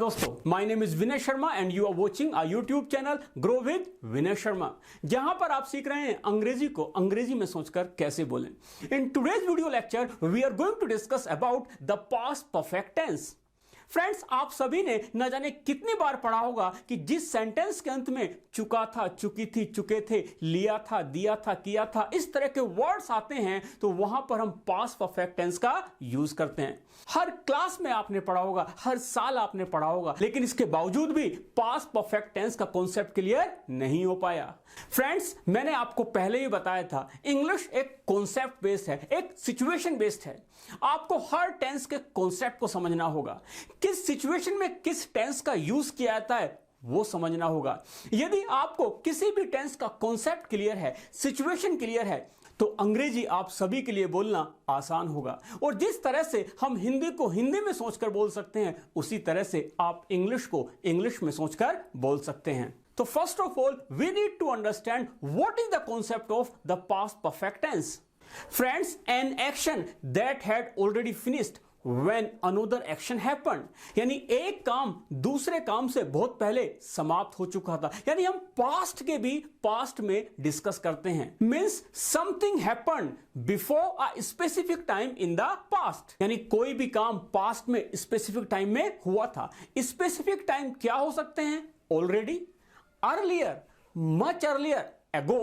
दोस्तों, my name is Vinay Sharma and you are watching our YouTube channel grow with Vinay Sharma, जहां पर आप सीख रहे हैं अंग्रेजी को अंग्रेजी में सोचकर कैसे बोलें। In today's video lecture we are going to discuss about the past perfect tense. Friends, आप सभी ने न जाने कितनी बार पढ़ा होगा कि जिस सेंटेंस के अंत में चुका था, चुकी थी, चुके थे, लिया था, दिया था, किया था, इस तरह के वर्ड्स आते हैं तो वहां पर हम पास्ट परफेक्ट टेंस का यूज करते हैं। हर क्लास में आपने पढ़ा होगा, हर साल आपने पढ़ा होगा, लेकिन इसके बावजूद भी पास्ट परफेक्ट टेंस का कॉन्सेप्ट क्लियर नहीं हो पाया। फ्रेंड्स, मैंने आपको पहले ही बताया था, इंग्लिश एक कॉन्सेप्ट बेस्ड है, एक सिचुएशन बेस्ड है। आपको हर टेंस के कॉन्सेप्ट को समझना होगा, किस सिचुएशन में किस टेंस का यूज किया जाता है वो समझना होगा। यदि आपको किसी भी टेंस का कॉन्सेप्ट क्लियर है, सिचुएशन क्लियर है, तो अंग्रेजी आप सभी के लिए बोलना आसान होगा। और जिस तरह से हम हिंदी को हिंदी में सोचकर बोल सकते हैं, उसी तरह से आप इंग्लिश को इंग्लिश में सोचकर बोल सकते हैं। तो first of all we need to understand what is the concept of the past perfect tense. Friends, an action that had already finished when another action happened, यानी एक काम दूसरे काम से बहुत पहले समाप्त हो चुका था। यानी हम पास्ट के भी पास्ट में डिस्कस करते हैं। Means something happened before a specific time in the past, यानी कोई भी काम पास्ट में स्पेसिफिक टाइम में हुआ था। स्पेसिफिक टाइम क्या हो सकते हैं? Already, earlier, much earlier, ago,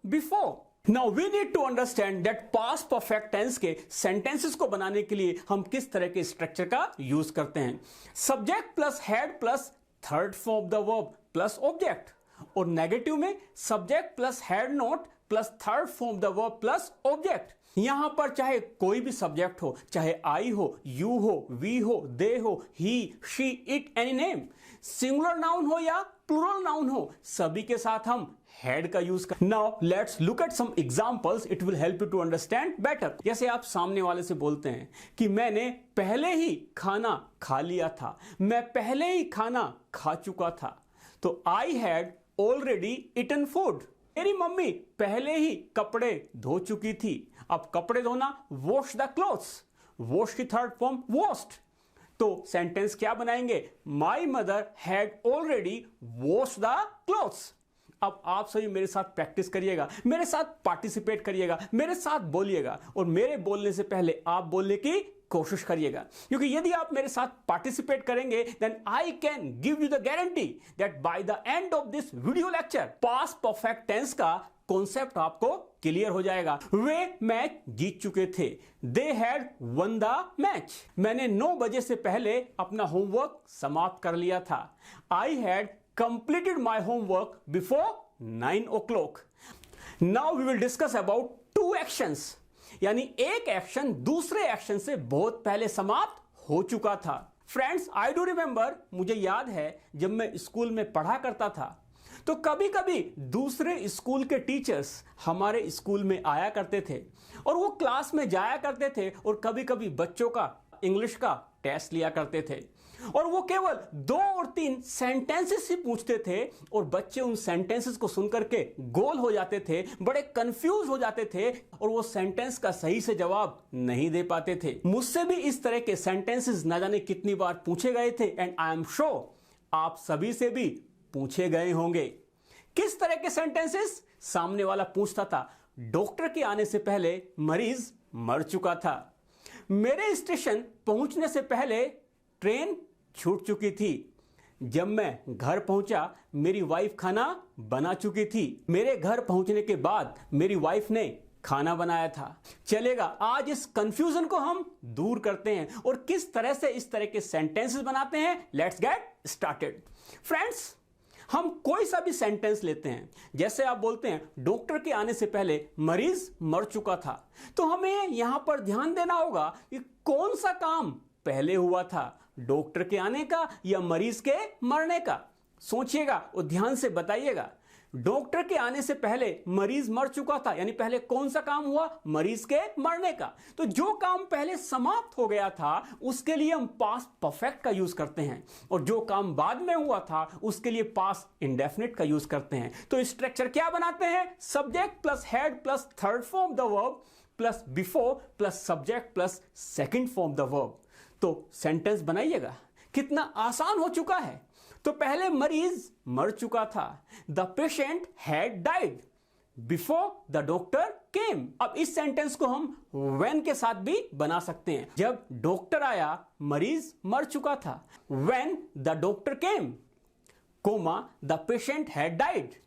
before. Now we need to understand that past perfect tense के sentences को बनाने के लिए हम किस तरह के स्ट्रक्चर का यूज करते हैं। Subject plus head plus third form of the verb plus object, और नेगेटिव में subject plus head note plus third form of the verb plus object. यहां पर चाहे कोई भी सब्जेक्ट हो, चाहे आई हो, यू हो, वी हो, दे हो, he, she, it, any name, singular noun हो या प्लूरल नाउन हो, सभी के साथ हम हेड का यूज कर। Now let's look at some examples, it will help you to understand better. जैसे आप सामने वाले से बोलते हैं कि मैंने पहले ही खाना खा लिया था, मैं पहले ही खाना खा चुका था। तो I had already eaten food. मेरी मम्मी पहले ही कपड़े धो चुकी थी। अब कपड़े धोना, वॉश द क्लोथ्स, वॉश की थर्ड फॉर्म वॉश्ड। तो सेंटेंस क्या बनाएंगे? My mother had already wash the clothes. अब आप सभी मेरे साथ प्रैक्टिस करिएगा, मेरे साथ पार्टिसिपेट करिएगा, मेरे साथ बोलिएगा, और मेरे बोलने से पहले आप बोलने की कोशिश करिएगा, क्योंकि यदि आप मेरे साथ पार्टिसिपेट करेंगे then I can give you the guarantee that by the end of this video lecture past perfect tense का कॉन्सेप्ट आपको क्लियर हो जाएगा। वे मैच जीत चुके थे, they had won the match. मैंने 9 बजे से पहले अपना होमवर्क समाप्त कर लिया था। I had completed my homework before 9 o'clock. Now we will discuss about two actions, यानी एक एक्शन दूसरे एक्शन से बहुत पहले समाप्त हो चुका था। फ्रेंड्स, आई डू रिमेंबर, मुझे याद है जब मैं स्कूल में पढ़ा करता था तो कभी कभी दूसरे स्कूल के टीचर्स हमारे स्कूल में आया करते थे और वो क्लास में जाया करते थे और कभी कभी बच्चों का इंग्लिश का टेस्ट लिया करते थे और वो केवल 2 और 3 सेंटेंसेस ही पूछते थे और बच्चे उन सेंटेंसेस को सुनकर के गोल हो जाते थे, बड़े कंफ्यूज हो जाते थे और वो सेंटेंस का सही से जवाब नहीं दे पाते थे। मुझसे भी इस तरह के सेंटेंसेस न जाने कितनी बार पूछे गए थे एंड आई एम श्योर आप सभी से भी पूछे गए होंगे। किस तरह के सेंटेंसेस? सामने वाला पूछता था, डॉक्टर के आने से पहले मरीज मर चुका था। मेरे स्टेशन पहुंचने से पहले ट्रेन छूट चुकी थी। जब मैं घर पहुंचा मेरी वाइफ खाना बना चुकी थी। मेरे घर पहुंचने के बाद मेरी वाइफ ने खाना बनाया था। चलेगा, आज इस कंफ्यूजन को हम दूर करते हैं और किस तरह से इस तरह के सेंटेंसेस बनाते हैं, लेट्स गेट स्टार्टेड। फ्रेंड्स, हम कोई सा भी सेंटेंस लेते हैं, जैसे आप बोलते हैं डॉक्टर के आने से पहले मरीज मर चुका था, तो हमें यहां पर ध्यान देना होगा कि कौन सा काम पहले हुआ था, डॉक्टर के आने का या मरीज के मरने का। सोचिएगा और ध्यान से बताइएगा। डॉक्टर के आने से पहले मरीज मर चुका था, यानी पहले कौन सा काम हुआ? मरीज के मरने का। तो जो काम पहले समाप्त हो गया था उसके लिए हम पास्ट परफेक्ट का यूज करते हैं और जो काम बाद में हुआ था उसके लिए पास्ट इंडेफिनिट का यूज करते हैं। तो स्ट्रक्चर क्या बनाते हैं? Subject plus head plus third form the verb plus before plus subject plus second form the verb. तो सेंटेंस बनाइएगा कितना आसान हो चुका है। तो पहले मरीज मर चुका था, the patient had died before the doctor केम। अब इस सेंटेंस को हम व्हेन के साथ भी बना सकते हैं। जब डॉक्टर आया मरीज मर चुका था, when the doctor came, comma the patient had died.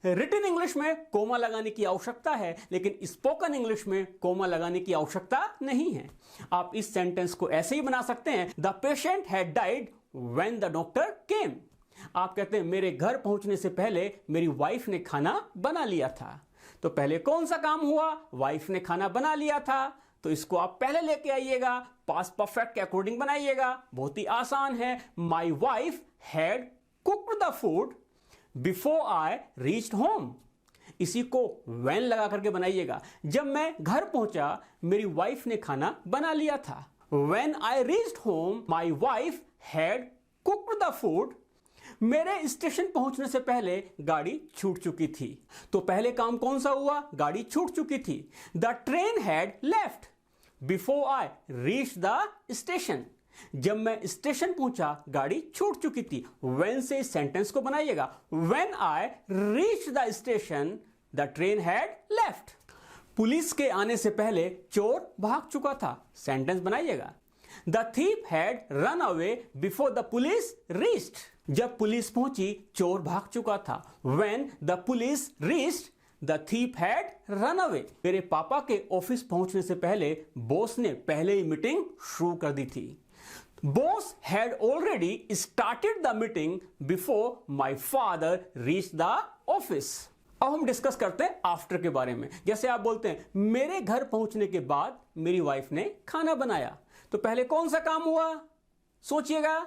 Written English में कोमा लगाने की आवश्यकता है, लेकिन स्पोकन इंग्लिश में कोमा लगाने की आवश्यकता नहीं है। आप इस सेंटेंस को ऐसे ही बना सकते हैं, the patient had died when the doctor केम। आप कहते हैं मेरे घर पहुंचने से पहले मेरी वाइफ ने खाना बना लिया था। तो पहले कौन सा काम हुआ? वाइफ ने खाना बना लिया था। तो इसको आप पहले लेके आइएगा, पास्ट परफेक्ट के अकॉर्डिंग बनाइएगा। बहुत ही आसान है। माई wife had cooked the food before I reached home. इसी को व्हेन लगा करके बनाइएगा। जब मैं घर पहुंचा मेरी वाइफ ने खाना बना लिया था। When I reached home my wife had cooked the food. मेरे स्टेशन पहुंचने से पहले गाड़ी छूट चुकी थी। तो पहले काम कौन सा हुआ? गाड़ी छूट चुकी थी। The train had left before I reach the station. जब मैं स्टेशन पहुंचा गाड़ी छूट चुकी थी। व्हेन से इस सेंटेंस को बनाइएगा। When I reach the station the train had left. Police के आने से पहले चोर भाग चुका था। सेंटेंस बनाइएगा। The thief had run away before the police reached. जब पुलिस पहुंची चोर भाग चुका था। When the police reached the thief had run away. मेरे पापा के ऑफिस पहुंचने से पहले बॉस ने पहले ही मीटिंग शुरू कर दी थी। Boss had already started the meeting before my father reached the office. अब हम डिस्कस करते हैं आफ्टर के बारे में। जैसे आप बोलते हैं मेरे घर पहुंचने के बाद मेरी वाइफ ने खाना बनाया। तो पहले कौन सा काम हुआ? सोचिएगा।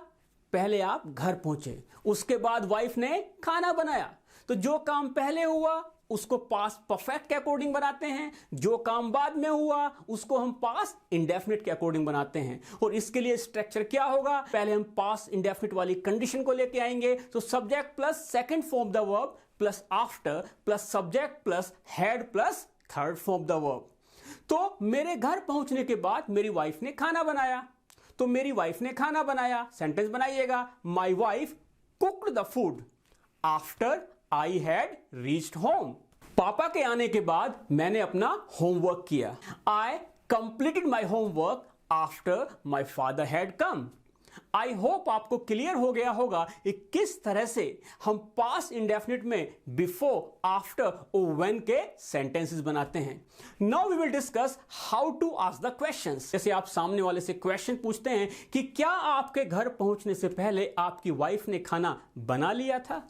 पहले आप घर पहुंचे, उसके बाद वाइफ ने खाना बनाया। तो जो काम पहले हुआ उसको पास्ट परफेक्ट के अकॉर्डिंग बनाते हैं। जो काम बाद में हुआ उसको हम पास्ट इंडेफिनिट के अकॉर्डिंग बनाते हैं। और इसके लिए स्ट्रक्चर क्या होगा? पहले हम पास्ट इंडेफिनिट वाली कंडीशन को लेके आएंगे। तो subject plus second form the verb plus after plus subject plus had plus third form the verb. तो मेरे घर पहुंचने के बाद मेरी वाइफ ने खाना बनाया। तो मेरी वाइफ ने खाना बनाया। सेंटेंस बनाइएगा। My wife cooked the food after I had reached home. पापा के आने के बाद मैंने अपना होमवर्क किया। I completed my homework after my father had come. आई होप आपको क्लियर हो गया होगा कि किस तरह से हम पास्ट इंडेफिनिट में बिफोर, आफ्टर और व्हेन के सेंटेंसेस बनाते हैं। Now we will discuss how to ask the questions. जैसे आप सामने वाले से क्वेश्चन पूछते हैं कि क्या आपके घर पहुंचने से पहले आपकी वाइफ ने खाना बना लिया था?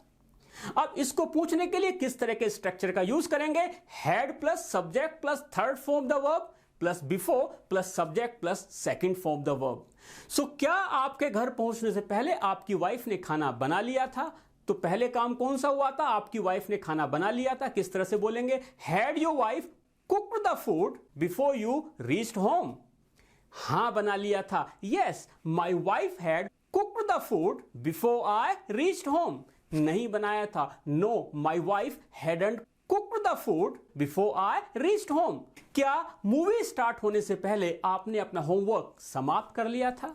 अब इसको पूछने के लिए किस तरह के स्ट्रक्चर का यूज करेंगे? Had plus subject plus third form the verb plus before plus subject plus second form the verb. So क्या आपके घर पहुंचने से पहले आपकी वाइफ ने खाना बना लिया था? तो पहले काम कौन सा हुआ था? आपकी वाइफ ने खाना बना लिया था। किस तरह से बोलेंगे? Had your wife cooked the food before you reached home. हां, बना लिया था। Yes, my wife had cooked the food before I reached home. नहीं बनाया था। No, my wife hadn't cooked the food before I reached home. क्या movie start होने से पहले आपने अपना होमवर्क समाप्त कर लिया था?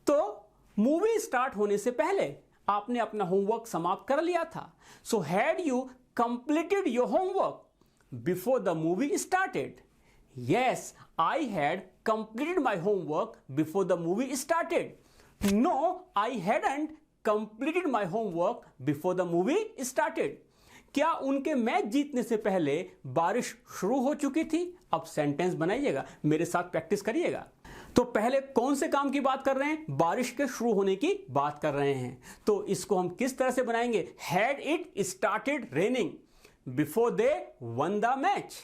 तो मूवी स्टार्ट होने से पहले आपने अपना होमवर्क समाप्त कर लिया था। So had you completed your homework before the movie started? Yes, I had completed my homework before the movie started. No, I hadn't completed my homework before the movie started. क्या उनके match जीतने से पहले बारिश शुरू हो चुकी थी? अब सेंटेंस बनाइएगा, मेरे साथ प्रैक्टिस करिएगा। तो पहले कौन से काम की बात कर रहे हैं? बारिश के शुरू होने की बात कर रहे हैं। तो इसको हम किस तरह से बनाएंगे? Had it started raining before they won the match.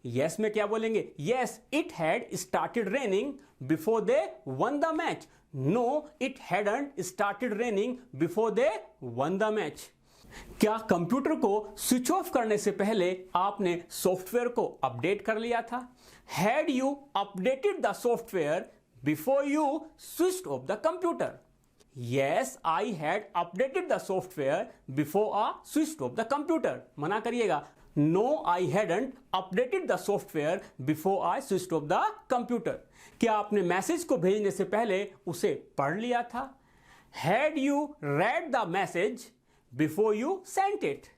Yes में क्या बोलेंगे? Yes, it had started raining before they won the match. No, it hadn't started raining before they won the match. क्या कंप्यूटर को switch off करने से पहले आपने software को अपडेट कर लिया था? Had you updated the software before you switched off the computer? Yes, I had updated the software before I switched off the computer. मना करिएगा। No, I hadn't updated the software before I switched off the computer. क्या आपने message को भेजने से पहले उसे पढ़ लिया था? Had you read the message before you sent it?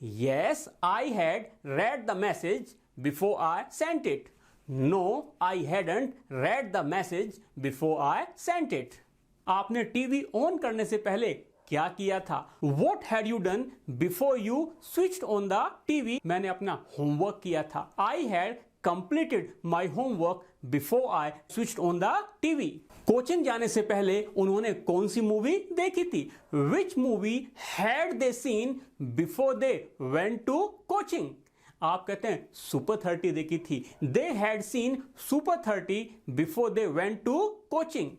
Yes, I had read the message before I sent it. No, I hadn't read the message before I sent it. आपने टीवी ऑन करने से पहले क्या किया था? What had you done before you switched on the TV? मैंने अपना homework किया था. I had completed my homework before I switched on the TV. Coaching जाने से पहले उन्होंने कौन सी मूवी देखी थी? Which movie had they seen before they went to coaching? आप कहते हैं सुपर 30 देखी थी. They had seen super 30 before they went to coaching.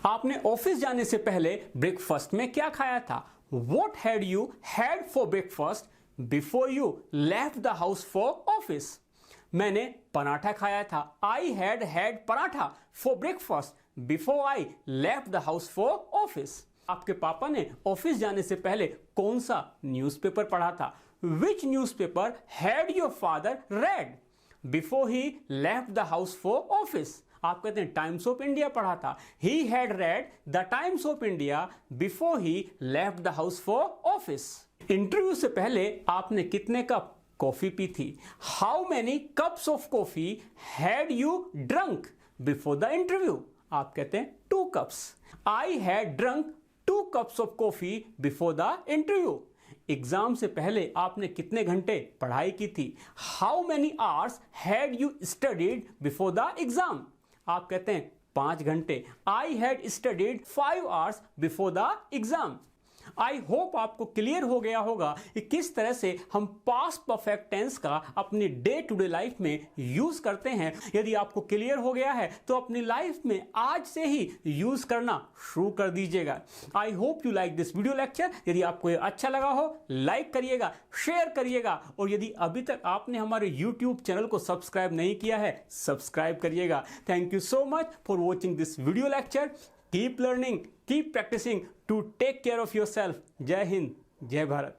आपने ऑफिस जाने से पहले ब्रेकफास्ट में क्या खाया था? What had you had for breakfast before you left the house for office? मैंने पराठा खाया था. I had had paratha for breakfast before I left the house for office. आपके पापा ने ऑफिस जाने से पहले कौन सा न्यूज़पेपर पढ़ा था? Which newspaper had your father read before he left the house for office? आप कहते हैं टाइम्स ऑफ इंडिया पढ़ा था. He had read the Times of India before he left the house for office. Interview से पहले आपने कितने cup coffee P थी? How many cups of coffee had you drunk before the interview? आप कहते हैं 2 cups. I had drunk 2 cups of coffee before the interview. Exam से पहले आपने कितने घंटे पढ़ाई की थी? How many hours had you studied before the exam? आप कहते हैं 5 घंटे. I had studied 5 hours before the exam. आई होप आपको क्लियर हो गया होगा कि किस तरह से हम पास्ट परफेक्ट टेंस का अपनी डे टू डे लाइफ में यूज करते हैं. यदि आपको क्लियर हो गया है तो अपनी लाइफ में आज से ही यूज करना शुरू कर दीजिएगा. I hope you like this video lecture. यदि आपको ये अच्छा लगा हो लाइक करिएगा, शेयर करिएगा और यदि अभी तक आपने हमारे यूट्यूब चैनल को सब्सक्राइब नहीं किया है सब्सक्राइब करिएगा. Thank you so much for watching this video lecture. Keep learning, keep practicing to take care of yourself. जय हिंद, जय भारत.